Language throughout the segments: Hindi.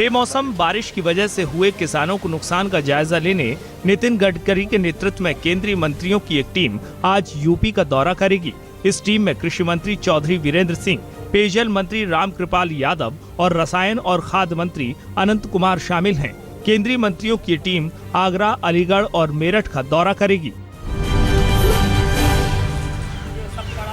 बेमौसम बारिश की वजह से हुए किसानों को नुकसान का जायजा लेने नितिन गडकरी के नेतृत्व में केंद्रीय मंत्रियों की एक टीम आज यूपी का दौरा करेगी। इस टीम में कृषि मंत्री चौधरी वीरेंद्र सिंह, पेयजल मंत्री रामकृपाल यादव और रसायन और खाद्य मंत्री अनंत कुमार शामिल हैं। केंद्रीय मंत्रियों की टीम आगरा, अलीगढ़ और मेरठ का दौरा करेगी।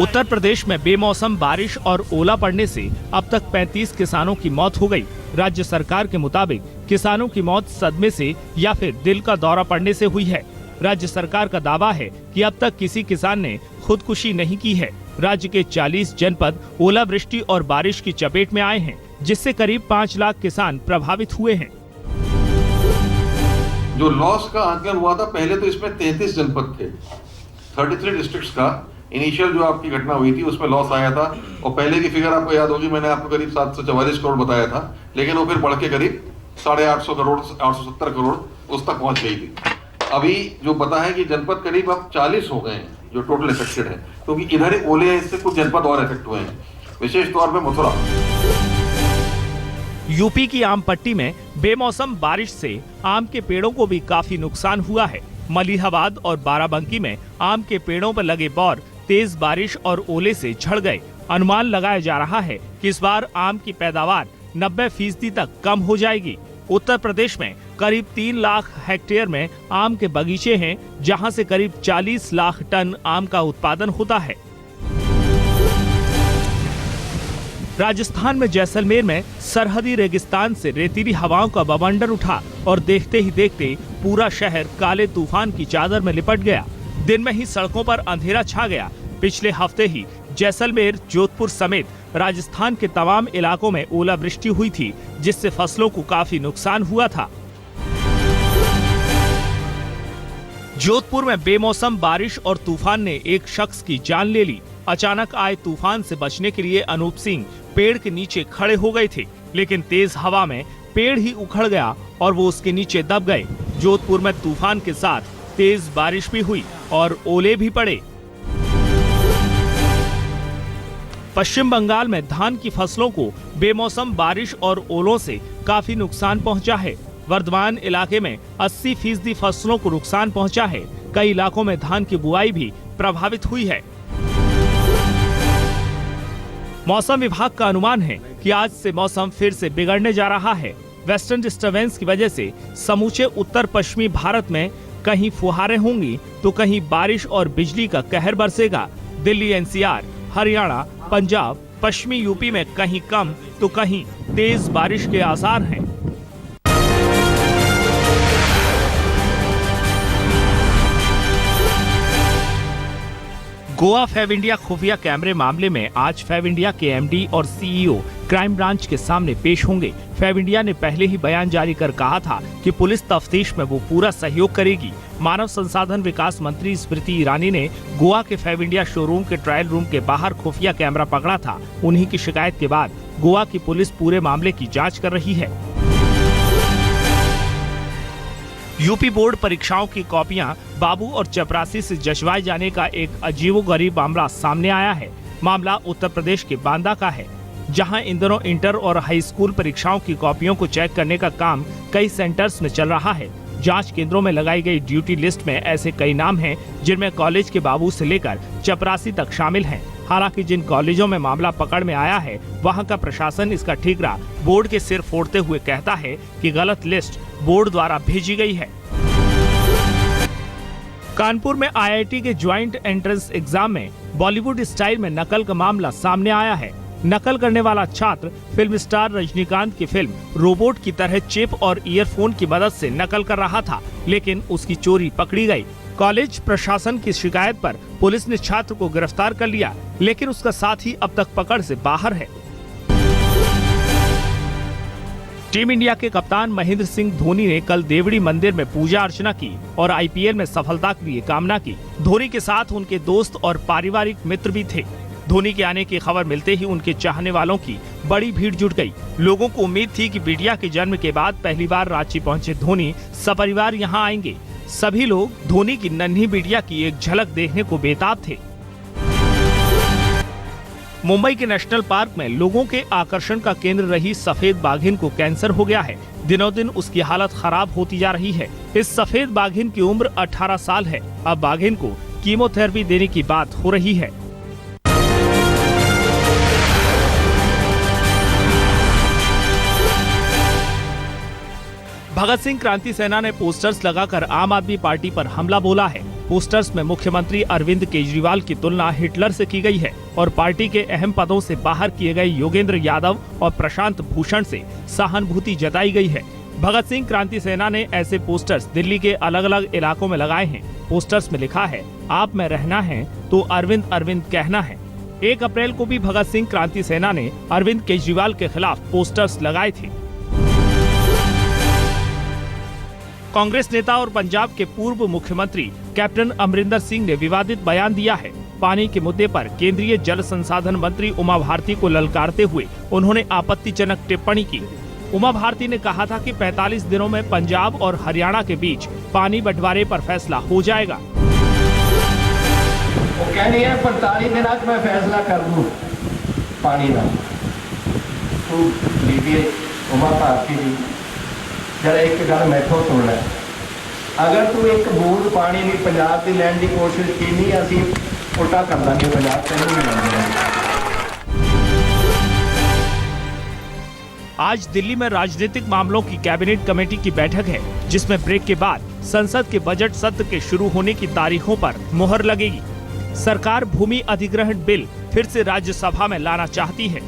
उत्तर प्रदेश में बेमौसम बारिश और ओला पड़ने से अब तक 35 किसानों की मौत हो गई। राज्य सरकार के मुताबिक किसानों की मौत सदमे से या फिर दिल का दौरा पड़ने से हुई है। राज्य सरकार का दावा है कि अब तक किसी किसान ने खुदकुशी नहीं की है। राज्य के 40 जनपद ओलावृष्टि और बारिश की चपेट में आए हैं, जिससे करीब 5 लाख किसान प्रभावित हुए हैं। जो लॉस का आकलन हुआ था, पहले तो इसमें 33 जनपद थे, 33 डिस्ट्रिक्ट्स का इनिशियल जो आपकी घटना हुई थी उसमें लॉस आया था। और पहले की फिगर आपको याद होगी, मैंने आपको करीब 744 करोड़ बताया था, लेकिन वो फिर बढ़ के करीब 850 करोड़ 870 करोड़ उस तक पहुंच गई थी। अभी जो पता है कि जनपद करीब अब 40 हो गए हैं जो टोटल इफेक्टेड है, क्योंकि इधर ओले से कुछ जनपद और इफेक्ट हुए हैं, विशेष तौर पर मथुरा। यूपी की आम पट्टी में बेमौसम बारिश से आम के पेड़ों को भी काफी नुकसान हुआ है। मलिहाबाद और बाराबंकी में आम के पेड़ों पर लगे बौर तेज बारिश और ओले से झड़ गए। अनुमान लगाया जा रहा है कि इस बार आम की पैदावार 90% तक कम हो जाएगी। उत्तर प्रदेश में करीब 3 लाख हेक्टेयर में आम के बगीचे हैं, जहां से करीब 40 लाख टन आम का उत्पादन होता है। राजस्थान में जैसलमेर में सरहदी रेगिस्तान से रेतीली हवाओं का बवंडर उठा और देखते ही देखते पूरा शहर काले तूफान की चादर में लिपट गया। दिन में ही सड़कों पर अंधेरा छा गया। पिछले हफ्ते ही जैसलमेर, जोधपुर समेत राजस्थान के तमाम इलाकों में ओलावृष्टि हुई थी, जिससे फसलों को काफी नुकसान हुआ था। जोधपुर में बेमौसम बारिश और तूफान ने एक शख्स की जान ले ली। अचानक आए तूफान से बचने के लिए अनूप सिंह पेड़ के नीचे खड़े हो गए थे, लेकिन तेज हवा में पेड़ ही उखड़ गया और वो उसके नीचे दब गए। जोधपुर में तूफान के साथ तेज बारिश भी हुई और ओले भी पड़े। पश्चिम बंगाल में धान की फसलों को बेमौसम बारिश और ओलों से काफी नुकसान पहुंचा है। वर्धमान इलाके में 80% फसलों को नुकसान पहुंचा है। कई इलाकों में धान की बुआई भी प्रभावित हुई है। मौसम विभाग का अनुमान है कि आज से मौसम फिर से बिगड़ने जा रहा है। वेस्टर्न डिस्टर्बेंस की वजह से समूचे उत्तर पश्चिमी भारत में कहीं फुहारें होंगी तो कहीं बारिश और बिजली का कहर बरसेगा। दिल्ली, एनसीआर, हरियाणा, पंजाब, पश्चिमी यूपी में कहीं कम तो कहीं तेज बारिश के आसार हैं। गोवा फैब इंडिया खुफिया कैमरे मामले में आज फैब इंडिया के एमडी और सीईओ क्राइम ब्रांच के सामने पेश होंगे। फैब इंडिया ने पहले ही बयान जारी कर कहा था कि पुलिस तफ्तीश में वो पूरा सहयोग करेगी। मानव संसाधन विकास मंत्री स्मृति ईरानी ने गोवा के फैब इंडिया शोरूम के ट्रायल रूम के बाहर खुफिया कैमरा पकड़ा था। उन्हीं की शिकायत के बाद गोवा की पुलिस पूरे मामले की जाँच कर रही है। यूपी बोर्ड परीक्षाओं की कॉपियां बाबू और चपरासी से जचवाए जाने का एक अजीबोगरीब मामला सामने आया है। मामला उत्तर प्रदेश के बांदा का है, जहां इन दिनों इंटर और हाई स्कूल परीक्षाओं की कॉपियों को चेक करने का काम कई सेंटर्स में चल रहा है। जांच केंद्रों में लगाई गई ड्यूटी लिस्ट में ऐसे कई नाम हैं, जिनमें कॉलेज के बाबू से लेकर चपरासी तक शामिल हैं। हालांकि जिन कॉलेजों में मामला पकड़ में आया है, वहां का प्रशासन इसका ठीकरा बोर्ड के सिर फोड़ते हुए कहता है कि गलत लिस्ट बोर्ड द्वारा भेजी गई है। कानपुर में आईआईटी के ज्वाइंट एंट्रेंस एग्जाम में बॉलीवुड स्टाइल में नकल का मामला सामने आया है। नकल करने वाला छात्र फिल्म स्टार रजनीकांत की फिल्म रोबोट की तरह चिप और ईयरफोन की मदद से नकल कर रहा था, लेकिन उसकी चोरी पकड़ी गई। कॉलेज प्रशासन की शिकायत पर पुलिस ने छात्र को गिरफ्तार कर लिया, लेकिन उसका साथी अब तक पकड़ से बाहर है। टीम इंडिया के कप्तान महेंद्र सिंह धोनी ने कल देवड़ी मंदिर में पूजा अर्चना की और आईपीएल में सफलता के लिए कामना की। धोनी के साथ उनके दोस्त और पारिवारिक मित्र भी थे। धोनी के आने की खबर मिलते ही उनके चाहने वालों की बड़ी भीड़ जुट गई। लोगों को उम्मीद थी कि बिटिया के जन्म के बाद पहली बार रांची पहुंचे धोनी सपरिवार यहां आएंगे। सभी लोग धोनी की नन्ही बिटिया की एक झलक देखने को बेताब थे। मुंबई के नेशनल पार्क में लोगों के आकर्षण का केंद्र रही सफेद बाघिन को कैंसर हो गया है। दिनों दिन उसकी हालत खराब होती जा रही है। इस सफेद बाघिन की उम्र 18 साल है। अब बाघिन को कीमोथेरेपी देने की बात हो रही है। भगत सिंह क्रांति सेना ने पोस्टर्स लगाकर आम आदमी पार्टी पर हमला बोला है। पोस्टर्स में मुख्यमंत्री अरविंद केजरीवाल की तुलना हिटलर से की गई है और पार्टी के अहम पदों से बाहर किए गए योगेंद्र यादव और प्रशांत भूषण से सहानुभूति जताई गई है। भगत सिंह क्रांति सेना ने ऐसे पोस्टर्स दिल्ली के अलग अलग इलाकों में लगाए हैं। पोस्टर्स में लिखा है, आप में रहना है तो अरविंद अरविंद कहना है। 1 अप्रैल को भी भगत सिंह क्रांति सेना ने अरविंद केजरीवाल के खिलाफ पोस्टर्स लगाए थे। कांग्रेस नेता और पंजाब के पूर्व मुख्यमंत्री कैप्टन अमरिंदर सिंह ने विवादित बयान दिया है। पानी के मुद्दे पर केंद्रीय जल संसाधन मंत्री उमा भारती को ललकारते हुए उन्होंने आपत्तिजनक टिप्पणी की। उमा भारती ने कहा था कि 45 दिनों में पंजाब और हरियाणा के बीच पानी बंटवारे पर फैसला हो जाएगा। वो कह रही है 45 दिन मैं फैसला कर दूं पानी का। तो लीजिए उमा भारती जी, जरा एक गल मैथों सुन ले। अगर तू एक बूंद पानी भी पंजाब की लैंड की कोशिश की नहीं, असी उल्टा कर देंगे पंजाब तेन नहीं लेंगे। आज दिल्ली में राजनीतिक मामलों की कैबिनेट कमेटी की बैठक है, जिसमें ब्रेक के बाद संसद के बजट सत्र के शुरू होने की तारीखों पर मुहर लगेगी। सरकार भूमि अधिग्रहण बिल फिर से राज्यसभा में लाना चाहती है।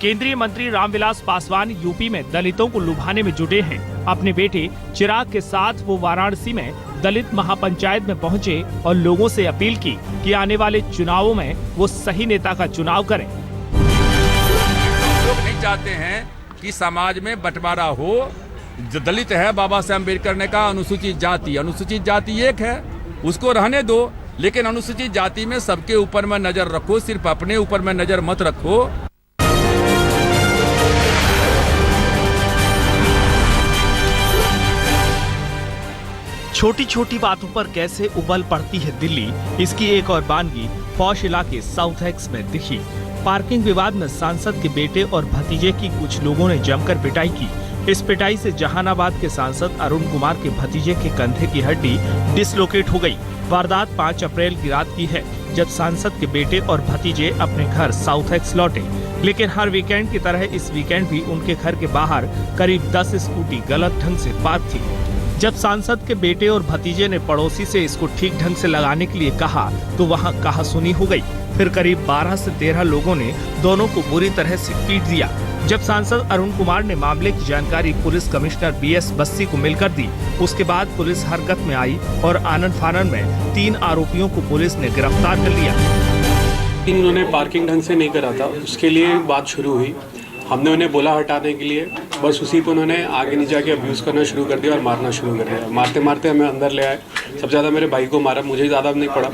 केंद्रीय मंत्री रामविलास पासवान यूपी में दलितों को लुभाने में जुटे हैं। अपने बेटे चिराग के साथ वो वाराणसी में दलित महापंचायत में पहुंचे और लोगों से अपील की कि आने वाले चुनावों में वो सही नेता का चुनाव करें। लोग नहीं चाहते हैं कि समाज में बंटवारा हो। जो दलित है, बाबा साहब अम्बेडकर ने कहा अनुसूचित जाति एक है, उसको रहने दो, लेकिन अनुसूचित जाति में सबके ऊपर में नजर रखो, सिर्फ अपने ऊपर में नजर मत रखो। छोटी छोटी बातों पर कैसे उबल पड़ती है दिल्ली, इसकी एक और बानगी पॉश इलाके साउथ एक्स में दिखी। पार्किंग विवाद में सांसद के बेटे और भतीजे की कुछ लोगों ने जमकर पिटाई की। इस पिटाई से जहानाबाद के सांसद अरुण कुमार के भतीजे के कंधे की हड्डी डिसलोकेट हो गई। वारदात 5 अप्रैल की रात की है, जब सांसद के बेटे और भतीजे अपने घर साउथ एक्स लौटे। लेकिन हर वीकेंड की तरह इस वीकेंड भी उनके घर के बाहर करीब 10 स्कूटी गलत ढंग से पार्क थी। जब सांसद के बेटे और भतीजे ने पड़ोसी से इसको ठीक ढंग से लगाने के लिए कहा तो वहां कहासुनी हो गई। फिर करीब 12 से 13 लोगों ने दोनों को बुरी तरह से पीट दिया। जब सांसद अरुण कुमार ने मामले की जानकारी पुलिस कमिश्नर BS बस्सी को मिलकर दी, उसके बाद पुलिस हरकत में आई और आनन फानन में 3 आरोपियों को पुलिस ने गिरफ्तार कर लिया। इन्होंने पार्किंग ढंग से नहीं करा था, उसके लिए बात शुरू हुई। हमने उन्हें बोला हटाने के लिए, बस उसी पर उन्होंने आगे नहीं जाके अब्यूज़ करना शुरू कर दिया और मारना शुरू कर दिया। मारते मारते हमें अंदर ले आए। सबसे ज़्यादा मेरे भाई को मारा, मुझे ज़्यादा नहीं पड़ा।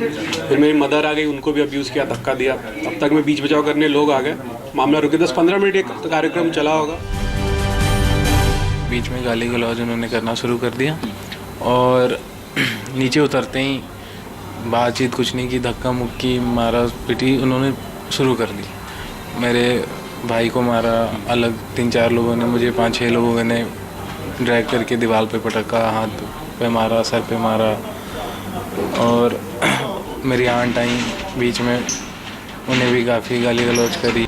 फिर मेरी मदर आ गई, उनको भी अब्यूज़ किया, धक्का दिया। अब तक में बीच बचाव करने लोग आ गए, मामला रुके। 10-15 मिनट एक कार्यक्रम चला होगा। बीच में गाली गलौज उन्होंने करना शुरू कर दिया और नीचे उतरते ही बातचीत कुछ नहीं की, धक्का मुक्की, मारा पिटी उन्होंने शुरू कर दी। मेरे भाई को मारा, अलग 3-4 लोगों ने, मुझे 5-6 लोगों ने ड्रैग करके दीवार पे पटका, हाथ पे मारा, सर पे मारा। और मेरी आंट आई बीच में, उन्हें भी काफ़ी गाली गलौज करी।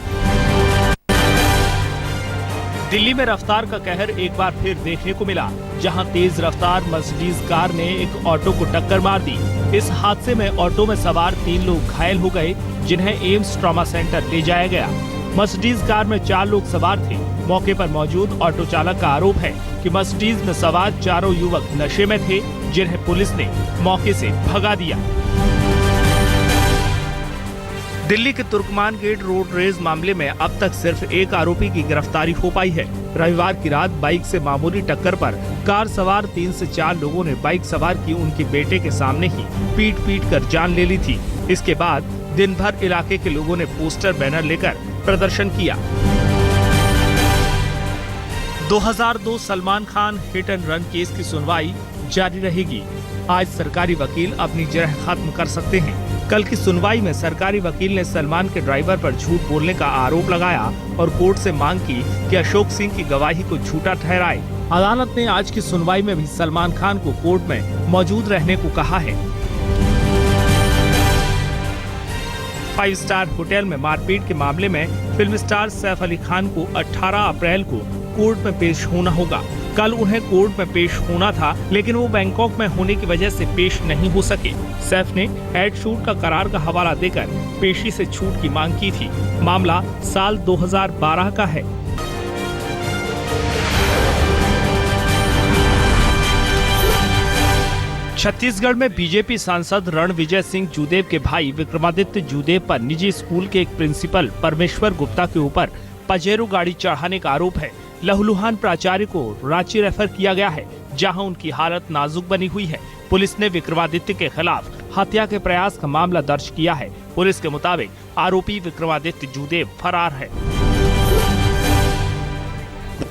दिल्ली में रफ्तार का कहर एक बार फिर देखने को मिला, जहां तेज रफ्तार मर्सिडीज कार ने एक ऑटो को टक्कर मार दी। इस हादसे में ऑटो में सवार 3 लोग घायल हो गए, जिन्हें एम्स ट्रॉमा सेंटर ले जाया गया। मर्सिडीज कार में 4 लोग सवार थे। मौके पर मौजूद ऑटो चालक का आरोप है कि मर्सिडीज में सवार 4 युवक नशे में थे, जिन्हें पुलिस ने मौके से भगा दिया। दिल्ली के तुर्कमान गेट रोड रेज मामले में अब तक सिर्फ एक आरोपी की गिरफ्तारी हो पाई है। रविवार की रात बाइक से मामूली टक्कर पर कार सवार 3 से 4 लोगों ने बाइक सवार की उनके बेटे के सामने ही पीट कर जान ले ली थी। इसके बाद दिन भर इलाके के लोगों ने पोस्टर बैनर लेकर प्रदर्शन किया। 2002 Salman Khan hit and run case की सुनवाई जारी रहेगी। आज सरकारी वकील अपनी जरह खत्म कर सकते हैं। कल की सुनवाई में सरकारी वकील ने सलमान के ड्राइवर पर झूठ बोलने का आरोप लगाया और कोर्ट से मांग की कि अशोक सिंह की गवाही को झूठा ठहराए। अदालत ने आज की सुनवाई में भी सलमान खान को कोर्ट में मौजूद रहने को कहा है। 5 स्टार होटल में मारपीट के मामले में फिल्म स्टार सैफ अली खान को 18 अप्रैल को कोर्ट में पेश होना होगा। कल उन्हें कोर्ट में पेश होना था, लेकिन वो बैंकॉक में होने की वजह से पेश नहीं हो सके। सैफ ने एड शूट का करार का हवाला देकर पेशी से छूट की मांग की थी। मामला साल 2012 का है। छत्तीसगढ़ में बीजेपी सांसद रणविजय सिंह जूदेव के भाई विक्रमादित्य जूदेव पर निजी स्कूल के एक प्रिंसिपल परमेश्वर गुप्ता के ऊपर पजेरो गाड़ी चढ़ाने का आरोप है। लहूलुहान प्राचार्य को रांची रेफर किया गया है, जहां उनकी हालत नाजुक बनी हुई है। पुलिस ने विक्रमादित्य के खिलाफ हत्या के प्रयास का मामला दर्ज किया है। पुलिस के मुताबिक आरोपी विक्रमादित्य जूदेव फरार है।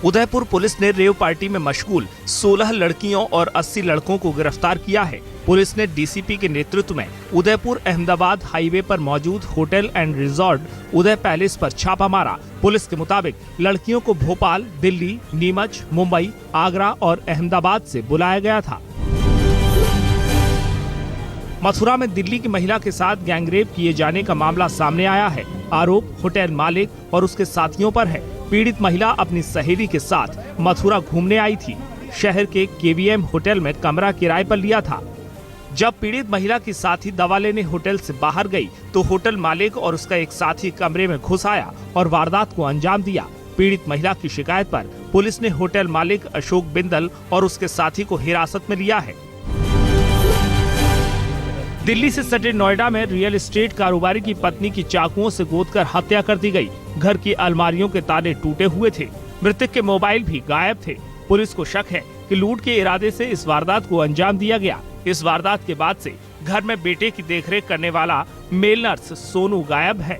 उदयपुर पुलिस ने रेव पार्टी में मशगूल 16 लड़कियों और 80 लड़कों को गिरफ्तार किया है। पुलिस ने डीसीपी के नेतृत्व में उदयपुर अहमदाबाद हाईवे पर मौजूद hotel and resort Uday palace पर छापा मारा। पुलिस के मुताबिक लड़कियों को भोपाल, दिल्ली, नीमच, मुंबई, आगरा और अहमदाबाद से बुलाया गया था। मथुरा में दिल्ली की महिला के साथ गैंगरेप किए जाने का मामला सामने आया है। आरोप होटल मालिक और उसके साथियों पर है। पीड़ित महिला अपनी सहेली के साथ मथुरा घूमने आई थी। शहर के केवीएम होटल में कमरा किराए पर लिया था। जब पीड़ित महिला की साथी दवा लेने होटल से बाहर गई तो होटल मालिक और उसका एक साथी कमरे में घुस आया और वारदात को अंजाम दिया। पीड़ित महिला की शिकायत पर पुलिस ने होटल मालिक अशोक बिंदल और उसके साथी को हिरासत में लिया है। दिल्ली से सटे नोएडा में रियल एस्टेट कारोबारी की पत्नी की चाकुओं से गोदकर हत्या कर दी गई। घर की अलमारियों के ताले टूटे हुए थे। मृतक के मोबाइल भी गायब थे। पुलिस को शक है कि लूट के इरादे से इस वारदात को अंजाम दिया गया। इस वारदात के बाद से घर में बेटे की देखरेख करने वाला मेल नर्स सोनू गायब है।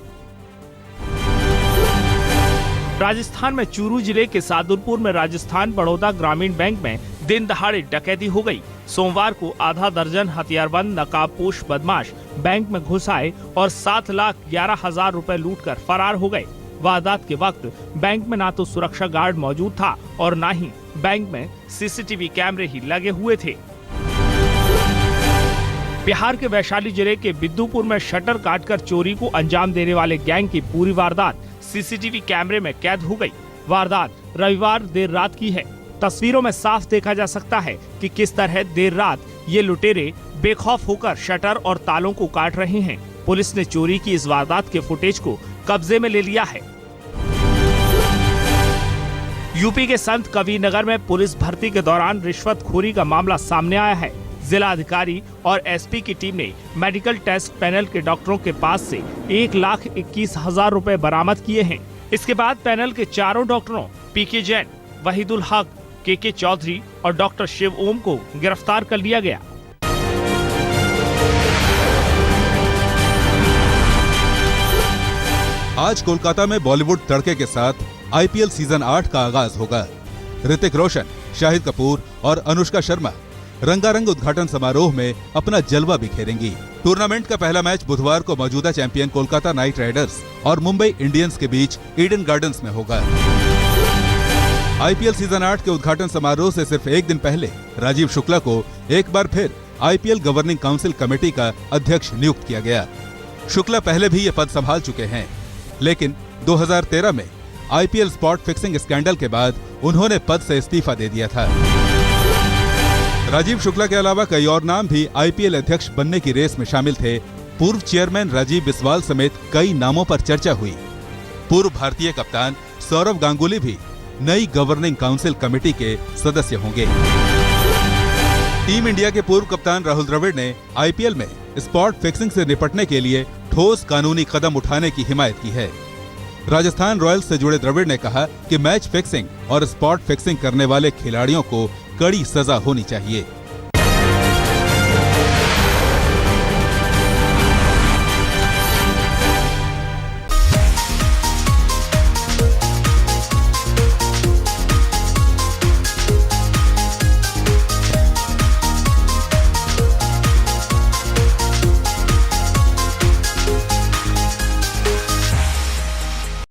राजस्थान में चूरू जिले के सादुलपुर में राजस्थान बड़ौदा ग्रामीण बैंक में दिन दहाड़े डकैती हो गई। सोमवार को आधा दर्जन हथियारबंद नकाबपोश बदमाश बैंक में घुस आए और 7,11,000 रुपए लूटकर फरार हो गए। वारदात के वक्त बैंक में ना तो सुरक्षा गार्ड मौजूद था और न ही बैंक में सीसीटीवी कैमरे ही लगे हुए थे। बिहार के वैशाली जिले के बिद्दुपुर में शटर काटकर चोरी को अंजाम देने वाले गैंग की पूरी वारदात सीसीटीवी कैमरे में कैद हो गई। वारदात रविवार देर रात की है। तस्वीरों में साफ देखा जा सकता है कि किस तरह देर रात ये लुटेरे बेखौफ होकर शटर और तालों को काट रहे हैं। पुलिस ने चोरी की इस वारदात के फुटेज को कब्जे में ले लिया है। यूपी के संत कबीरनगर में पुलिस भर्ती के दौरान रिश्वतखोरी का मामला सामने आया है। जिला अधिकारी और एसपी की टीम ने मेडिकल टेस्ट पैनल के डॉक्टरों के पास से 1,21,000 रुपए बरामद किए हैं। इसके बाद पैनल के चारों डॉक्टरों पीके जैन, वहीदुल हक, के चौधरी और डॉक्टर शिव ओम को गिरफ्तार कर लिया गया। आज कोलकाता में बॉलीवुड तड़के के साथ आईपीएल सीजन 8 का आगाज होगा। ऋतिक रोशन, शाहिद कपूर और अनुष्का शर्मा रंगारंग उद्घाटन समारोह में अपना जलवा बिखेरेंगी। टूर्नामेंट का पहला मैच बुधवार को मौजूदा चैंपियन कोलकाता नाइट राइडर्स और मुंबई इंडियंस के बीच ईडन गार्डन्स में होगा। आईपीएल सीजन 8 के उद्घाटन समारोह से सिर्फ एक दिन पहले राजीव शुक्ला को एक बार फिर आईपीएल गवर्निंग काउंसिल कमेटी का अध्यक्ष नियुक्त किया गया। शुक्ला पहले भी ये पद संभाल चुके हैं, लेकिन 2013 में आईपीएल स्पॉट फिक्सिंग स्कैंडल के बाद उन्होंने पद से इस्तीफा दे दिया था। राजीव शुक्ला के अलावा कई और नाम भी आईपीएल अध्यक्ष बनने की रेस में शामिल थे। पूर्व चेयरमैन राजीव बिस्वाल समेत कई नामों पर चर्चा हुई। पूर्व भारतीय कप्तान सौरव गांगुली भी नई गवर्निंग काउंसिल कमेटी के सदस्य होंगे। टीम इंडिया के पूर्व कप्तान राहुल द्रविड़ ने आईपीएल में स्पॉट फिक्सिंग से निपटने के लिए ठोस कानूनी कदम उठाने की हिमायत की है। राजस्थान रॉयल्स से जुड़े द्रविड़ ने कहा कि मैच फिक्सिंग और स्पॉट फिक्सिंग करने वाले खिलाड़ियों को कड़ी सजा होनी चाहिए।